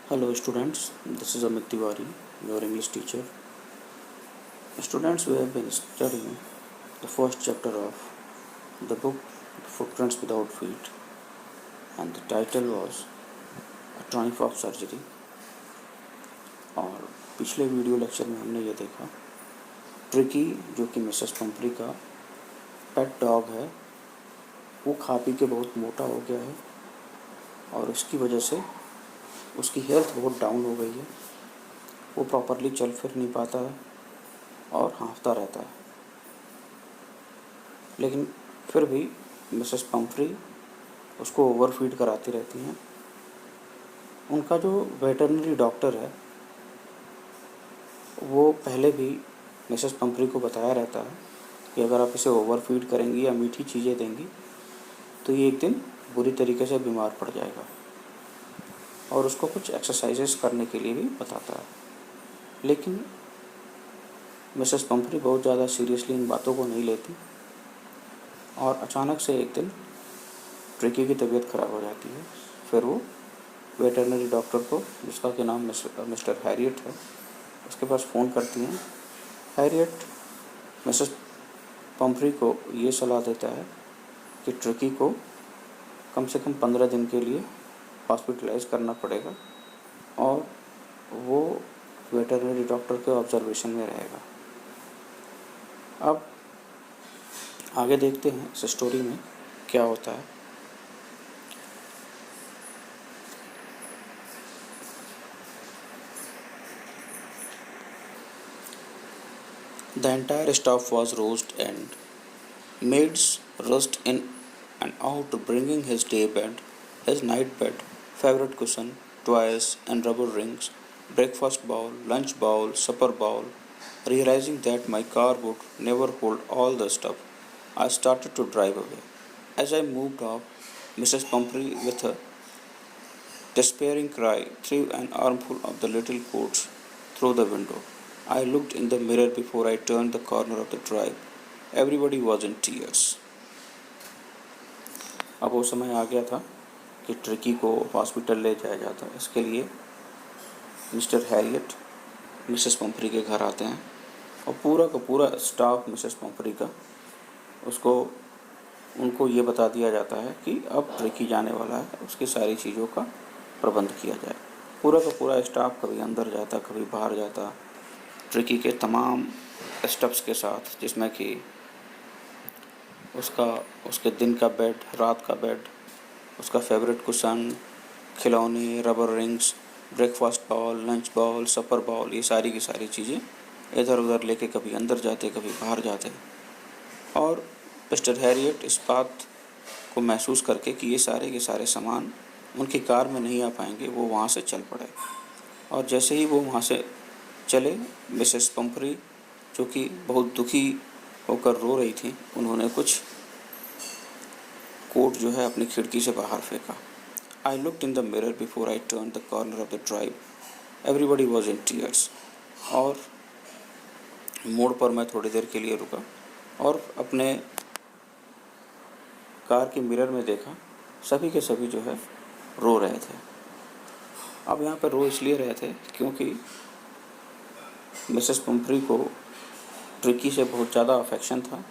Hello students, this is Amit Tiwari, your English teacher. Students, we have been studying the first chapter of the book Footprints Without Feet, and the title was A Triumph of Surgery. और पिछले video lecture में हमने ये देखा tricky, जो कि Mrs पंपरी का pet dog है, वो खा पी के बहुत मोटा हो गया है और उसकी वजह से उसकी हेल्थ बहुत डाउन हो गई है। वो प्रॉपरली चल फिर नहीं पाता है और हाँफता रहता है। लेकिन फिर भी मिसेस पंपरी उसको ओवरफीड कराती रहती हैं। उनका जो वेटरनरी डॉक्टर है वो पहले भी मिसेस पंपरी को बताया रहता है कि अगर आप इसे ओवरफीड करेंगी या मीठी चीज़ें देंगी तो ये एक दिन बुरी तरीके से बीमार पड़ जाएगा, और उसको कुछ एक्सरसाइजेस करने के लिए भी बताता है। लेकिन मिसेस पंपरी बहुत ज़्यादा सीरियसली इन बातों को नहीं लेती और अचानक से एक दिन ट्रिकी की तबीयत ख़राब हो जाती है। फिर वो वेटरनरी डॉक्टर को, जिसका कि नाम मिस्टर हैरियट है, उसके पास फ़ोन करती हैं। हैरियट मिसेस पंपरी को ये सलाह देता है कि ट्रिकी को कम से कम 15 दिन के लिए हॉस्पिटलाइज करना पड़ेगा और वो वेटरनरी डॉक्टर के ऑब्जर्वेशन में रहेगा। अब आगे देखते हैं इस स्टोरी में क्या होता है। The entire staff was roused and maids rushed in and out, bringing his day bed, his night bed, favorite cushion, toys and rubber rings, breakfast bowl, lunch bowl, supper bowl. Realizing that my car would never hold all the stuff, I started to drive away. As I moved off, Mrs. Pumphrey, with a despairing cry, threw an armful of the little coats through the window. I looked in the mirror before I turned the corner of the drive. Everybody was in tears. अब वो समय आ गया था कि tricky को hospital ले जाया जाता है। इसके लिए मिस्टर हैरियट मिसेस पंपरी के घर आते हैं और पूरा का पूरा स्टाफ मिसेस पंपरी का उनको ये बता दिया जाता है कि अब ट्रिकी जाने वाला है, उसकी सारी चीज़ों का प्रबंध किया जाए। पूरा का पूरा स्टाफ कभी अंदर जाता, कभी बाहर जाता, ट्रिकी के तमाम स्टेप्स के साथ, जिसमें कि उसके दिन का बेड, रात का बेड, उसका फेवरेट कुशन, खिलौने, rubber rings, breakfast bowl, lunch bowl, supper bowl, ये सारी की सारी चीज़ें इधर उधर लेके कभी अंदर जाते, कभी बाहर जाते। और मिस्टर हैरियट इस बात को महसूस करके कि ये सारे के सारे सामान उनकी कार में नहीं आ पाएंगे, वो वहाँ से चल पड़े। और जैसे ही वो वहाँ से चले, मिसेस पंपरी, जो कि बहुत दुखी होकर रो रही थी, उन्होंने कुछ कोट जो है अपनी खिड़की से बाहर फेंका। I looked in the mirror before I turn the corner of the drive. Everybody was in tears. और मोड़ पर मैं थोड़ी देर के लिए रुका और अपने कार के मिरर में देखा, सभी के सभी जो है रो रहे थे। अब यहाँ पर रो इसलिए रहे थे क्योंकि मिसेस पंपरी को ट्रिकी से बहुत ज़्यादा अफेक्शन था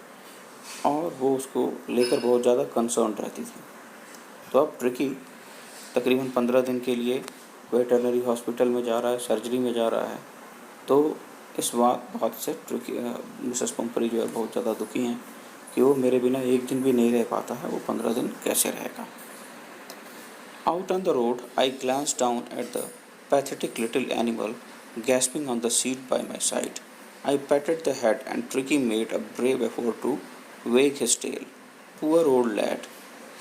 और वो उसको लेकर बहुत ज़्यादा कंसर्न रहती थी। तो अब ट्रिकी तकरीबन 15 दिन के लिए वेटरनरी हॉस्पिटल में जा रहा है, सर्जरी में जा रहा है। तो इस बात से ट्रिकी मिसेस पंपरी जो है बहुत ज़्यादा दुखी हैं कि वो मेरे बिना एक दिन भी नहीं रह पाता है, वो 15 दिन कैसे रहेगा। Out on the road, I glanced down at the pathetic little animal gasping on the seat by my side. I patted the head and Tricky made a brave effort to wag his tail. Poor old lad,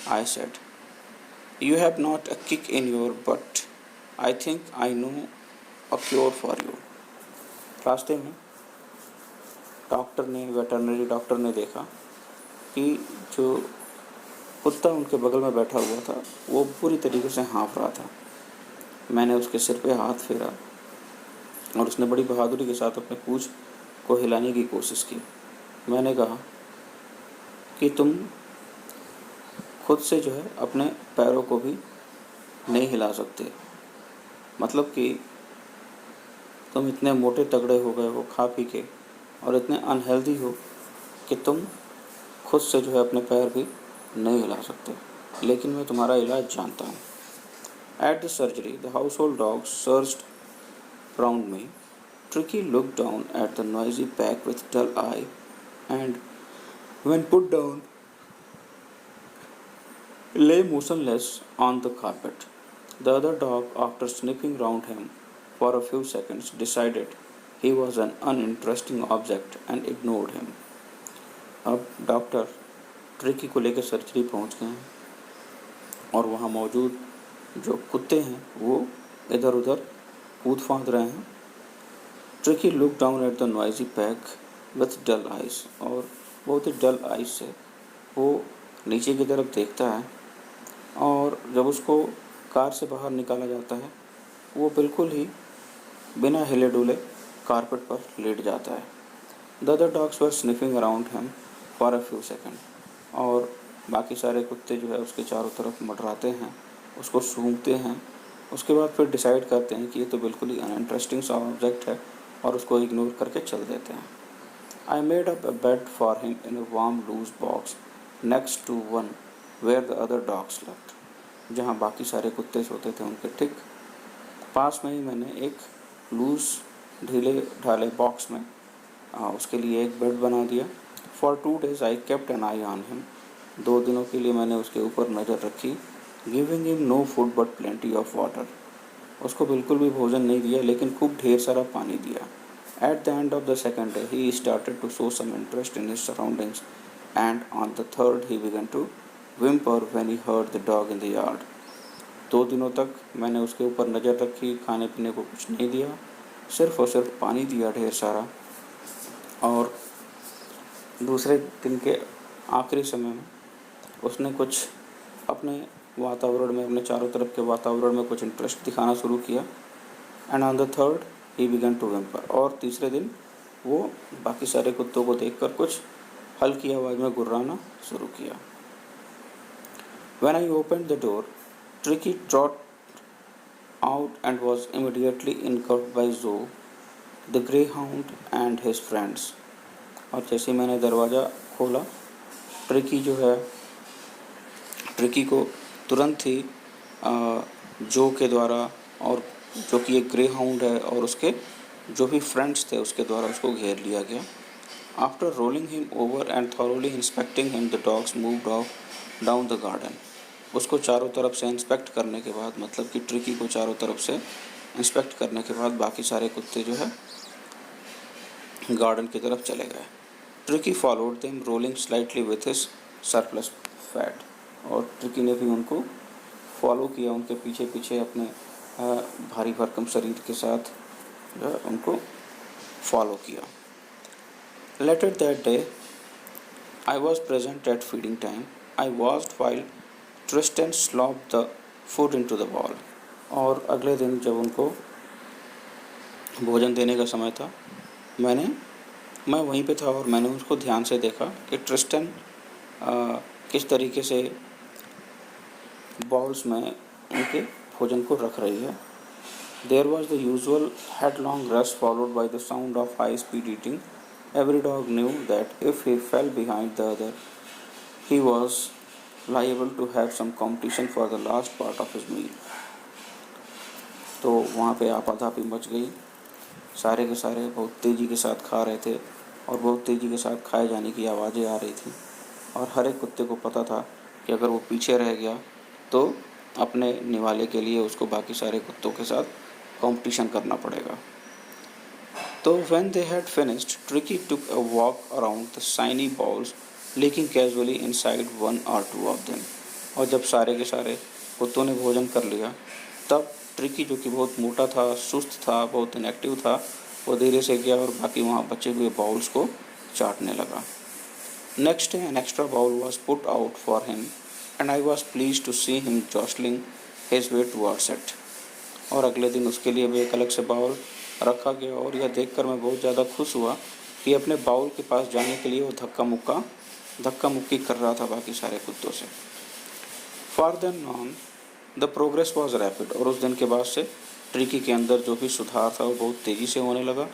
I said. You have not a kick in your butt. I think I know a cure for you. रास्ते में veterinary doctor ने देखा कि जो कुत्ता उनके बगल में बैठा हुआ था वो पूरी तरीके से हाँफ रहा था। मैंने उसके सिर पे हाथ फेरा और उसने बड़ी बहादुरी के साथ अपने पूंछ को हिलाने की कोशिश की। मैंने कहा कि तुम खुद से जो है अपने पैरों को भी नहीं हिला सकते, मतलब कि तुम इतने मोटे तगड़े हो गए हो खा पी के और इतने अनहेल्दी हो कि तुम खुद से जो है अपने पैर भी नहीं हिला सकते, लेकिन मैं तुम्हारा इलाज जानता हूँ। At the surgery the house hold dog searched round me. Tricky looked down at the noisy pack with dull eye and, when put down, lay motionless on the carpet. The other dog, after sniffing round him for a few seconds, decided he was an uninteresting object and ignored him. अब doctor tricky को लेकर surgery पहुंच गए हैं और वहाँ मौजूद जो कुत्ते हैं वो इधर उधर कूद फांद रहे हैं। Tricky look down at the noisy pack with dull eyes, और बहुत ही डल आइज से वो नीचे की तरफ देखता है, और जब उसको कार से बाहर निकाला जाता है वो बिल्कुल ही बिना हिले डुले कारपेट पर लेट जाता है। The other dogs were sniffing around him for a few second, और बाकी सारे कुत्ते जो है उसके चारों तरफ मंडराते हैं, उसको सूंघते हैं। उसके बाद फिर डिसाइड करते हैं कि ये तो बिल्कुल ही अनइंटरेस्टिंग सा ऑब्जेक्ट है और उसको इग्नोर करके चल देते हैं। I made up a bed for him in a warm loose box next to one where the other dogs left. जहाँ बाकी सारे कुत्ते सोते थे उनके ठीक पास में ही मैंने एक लूज ढीले ढाले बॉक्स में उसके लिए एक बेड बना दिया। For 2 days I kept an eye on him. 2 दिनों के लिए मैंने उसके ऊपर नज़र रखी। Giving him no food but plenty of water. उसको बिल्कुल भी भोजन नहीं दिया, लेकिन खूब ढेर सारा पानी दिया। At the end of the second day he started to show some interest in his surroundings and on the third he began to whimper when he heard the dog in the yard. 2 दिनों तक मैंने उसके ऊपर नज़र रखी, खाने पीने को कुछ नहीं दिया, सिर्फ और सिर्फ पानी दिया ढेर सारा। और दूसरे दिन के आखिरी समय में उसने कुछ अपने वातावरण में, अपने चारों तरफ के वातावरण में कुछ इंटरेस्ट दिखाना शुरू किया। And on the third he began to whimper, और तीसरे दिन वो बाकी सारे कुत्तों को देखकर कुछ हल्की आवाज़ में गुर्राना शुरू किया। When I opened the door, Tricky trotted out and was immediately engulfed by Zoe, the greyhound and his friends. और जैसे मैंने दरवाज़ा खोला, ट्रिकी को तुरंत ही जो के द्वारा, और जो कि एक ग्रे हाउंड है, और उसके जो भी फ्रेंड्स थे उसके द्वारा उसको घेर लिया गया। After rolling him over and thoroughly inspecting him the dogs moved of down the garden. उसको चारों तरफ से इंस्पेक्ट करने के बाद, मतलब कि ट्रिकी को चारों तरफ से इंस्पेक्ट करने के बाद बाकी सारे कुत्ते जो है गार्डन की तरफ चले गए। Tricky followed them rolling slightly with his surplus fat, और ट्रिकी ने भी उनको फॉलो किया, उनके पीछे पीछे अपने भारी भरकम शरीर के साथ जो है उनको फॉलो किया। Later that day I was present at feeding time. I watched while Tristan slopped the food into the bowl. और अगले दिन जब उनको भोजन देने का समय था, मैं वहीं पे था और मैंने उसको ध्यान से देखा कि ट्रिस्टन किस तरीके से बॉल्स में उनके भोजन को रख रही है। There was the usual headlong rush followed by the sound of high speed eating. Every dog knew that if he fell behind the other he was liable to have some competition for the last part of his meal. तो वहाँ पे आपाधापी much गई। सारे के सारे बहुत तेज़ी के साथ खा रहे थे और बहुत तेज़ी के साथ खाए जाने की आवाज़ें आ रही थी, और हर एक कुत्ते को पता था कि अगर वो पीछे रह गया तो अपने निवाले के लिए उसको बाकी सारे कुत्तों के साथ कंपटीशन करना पड़ेगा। तो when they had finished, Tricky took a walk around the shiny balls, leaking casually inside 1 or 2 of them. और जब सारे के सारे कुत्तों ने भोजन कर लिया, तब ट्रिकी, जो कि बहुत मोटा था, सुस्त था, बहुत इनएक्टिव था, वो धीरे से गया और बाकी वहाँ बचे हुए बाउल्स को चाटने लगा। Next day an extra bowl was put out for him and I was pleased to see him jostling his way towards it. और अगले दिन उसके लिए भी एक अलग से बाउल रखा गया, और यह देखकर मैं बहुत ज़्यादा खुश हुआ कि अपने बाउल के पास जाने के लिए वो धक्का मुक्की कर रहा था बाकी सारे कुत्तों से। For then on the progress was rapid. और उस दिन के बाद से ट्रिकी के अंदर जो भी सुधार था वो बहुत तेज़ी से होने लगा।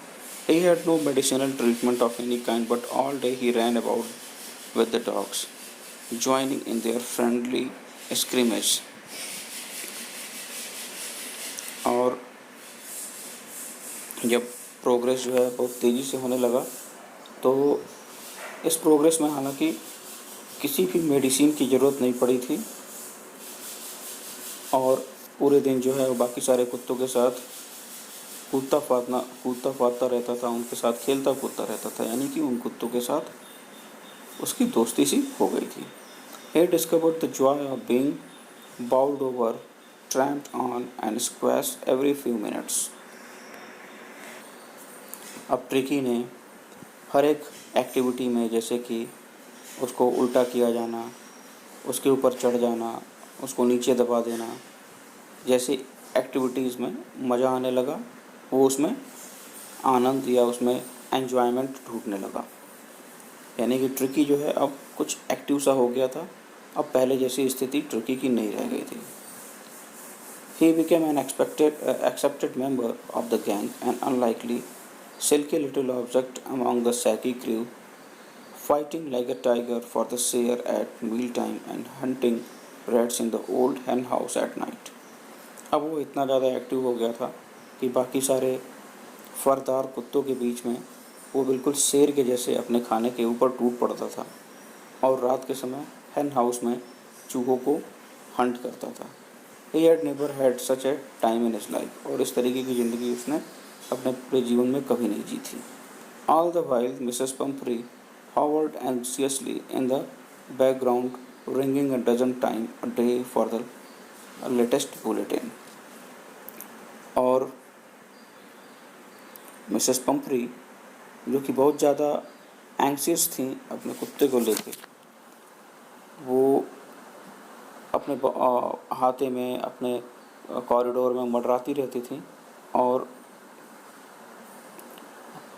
He had no medicinal treatment of any kind, but all day he ran about with the dogs, joining in their friendly scrimmage. और जब प्रोग्रेस जो है बहुत तेज़ी से होने लगा, तो इस प्रोग्रेस में हालांकि किसी भी मेडिसिन की ज़रूरत नहीं पड़ी थी, और पूरे दिन जो है वो बाकी सारे कुत्तों के साथ कूदता फादता रहता था, उनके साथ खेलता कूदता रहता था, यानी कि उन कुत्तों के साथ उसकी दोस्ती सी हो गई थी। He discovered the joy of being bowled over, tramped on and squashed every few minutes. अब ट्रिकी ने हर एक एक्टिविटी में, जैसे कि उसको उल्टा किया जाना, उसके ऊपर चढ़ जाना, उसको नीचे दबा देना, जैसी एक्टिविटीज़ में मज़ा आने लगा। वो उसमें आनंद या उसमें एन्जॉयमेंट ढूंढने लगा। यानी कि ट्रिकी जो है अब कुछ एक्टिव सा हो गया था। अब पहले जैसी स्थिति ट्रिकी की नहीं रह गई थी। He became an accepted member of the gang, an unlikely, silky little object among the Saki crew, fighting like a tiger for the share at mealtime and hunting rats in the old hen house at night. अब वो इतना ज़्यादा active हो गया था कि बाकी सारे फरदार कुत्तों के बीच में वो बिल्कुल शेर के जैसे अपने खाने के ऊपर टूट पड़ता था, और रात के समय हेन हाउस में चूहों को हंट करता था। He had never had such a time in his life, और इस तरीके की ज़िंदगी उसने अपने पूरे जीवन में कभी नहीं जी थी। All the while, Mrs. Pumphrey hovered anxiously in the background, ringing a dozen times a day for the latest bulletin. और मिसेस पंफ्री, जो कि बहुत ज़्यादा एंग्सियस थी अपने कुत्ते को लेके, वो अपने हाथे में, अपने कॉरिडोर में मंडराती रहती थी, और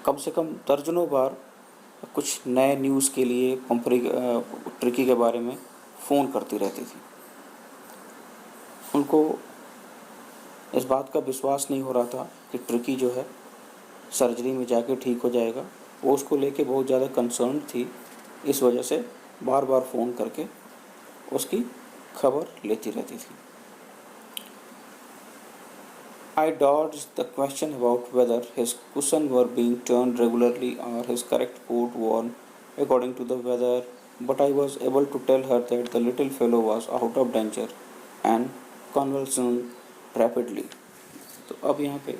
कम से कम दर्जनों बार कुछ नए न्यूज़ के लिए ट्रिकी के बारे में फ़ोन करती रहती थी। उनको इस बात का विश्वास नहीं हो रहा था कि ट्रिकी जो है सर्जरी में जाके ठीक हो जाएगा। वो उसको लेके बहुत ज़्यादा कंसर्न थी, इस वजह से बार बार फ़ोन करके उसकी खबर लेती रहती थी। I dodged the question about whether his cushions were being turned regularly or his correct coat worn according to the weather, but I was able to tell her that the little fellow was out of danger and convalescing rapidly. तो अब यहाँ पे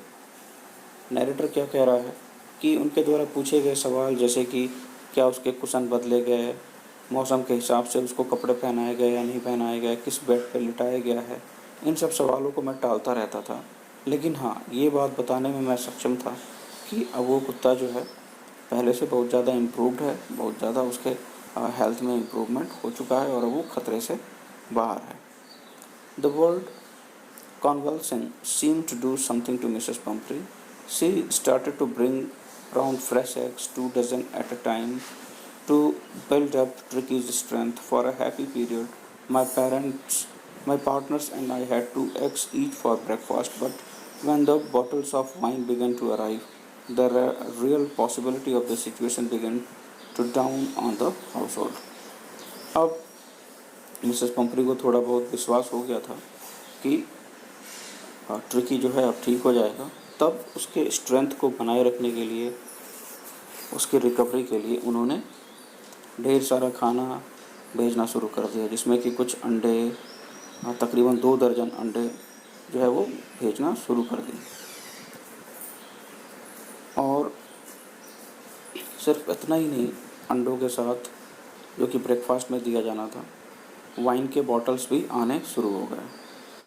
narrator क्या कह रहा है कि उनके द्वारा पूछे गए सवाल, जैसे कि क्या उसके कुशन बदले गए, मौसम के हिसाब से उसको कपड़े पहनाए गए या नहीं पहनाए गए, किस बेड पर लिटाया गया है, इन सब सवालों को मैं टालता रहता था। लेकिन हाँ, ये बात बताने में मैं सक्षम था कि अब वो कुत्ता जो है पहले से बहुत ज़्यादा इम्प्रूव्ड है, बहुत ज़्यादा उसके हेल्थ में इम्प्रूवमेंट हो चुका है, और वो खतरे से बाहर है। The world convulsing seemed to do something to Mrs. Pumphrey. She started to bring round fresh eggs, 2 dozen at a time, to build up Tricky's strength for a happy period. My partners and I had 2 eggs each for breakfast, but when the bottles of wine began to arrive, the real possibility of the situation began to dawn on the household. अब Mrs पंपरी को थोड़ा बहुत विश्वास हो गया था कि tricky जो है अब ठीक हो जाएगा। तब उसके स्ट्रेंथ को बनाए रखने के लिए, उसकी रिकवरी के लिए उन्होंने ढेर सारा खाना भेजना शुरू कर दिया, जिसमें कि कुछ अंडे, तकरीबन 2 दर्जन अंडे जो है वो भेजना शुरू कर दिए। और सिर्फ इतना ही नहीं, अंडों के साथ जो कि ब्रेकफास्ट में दिया जाना था, वाइन के बॉटल्स भी आने शुरू हो गए।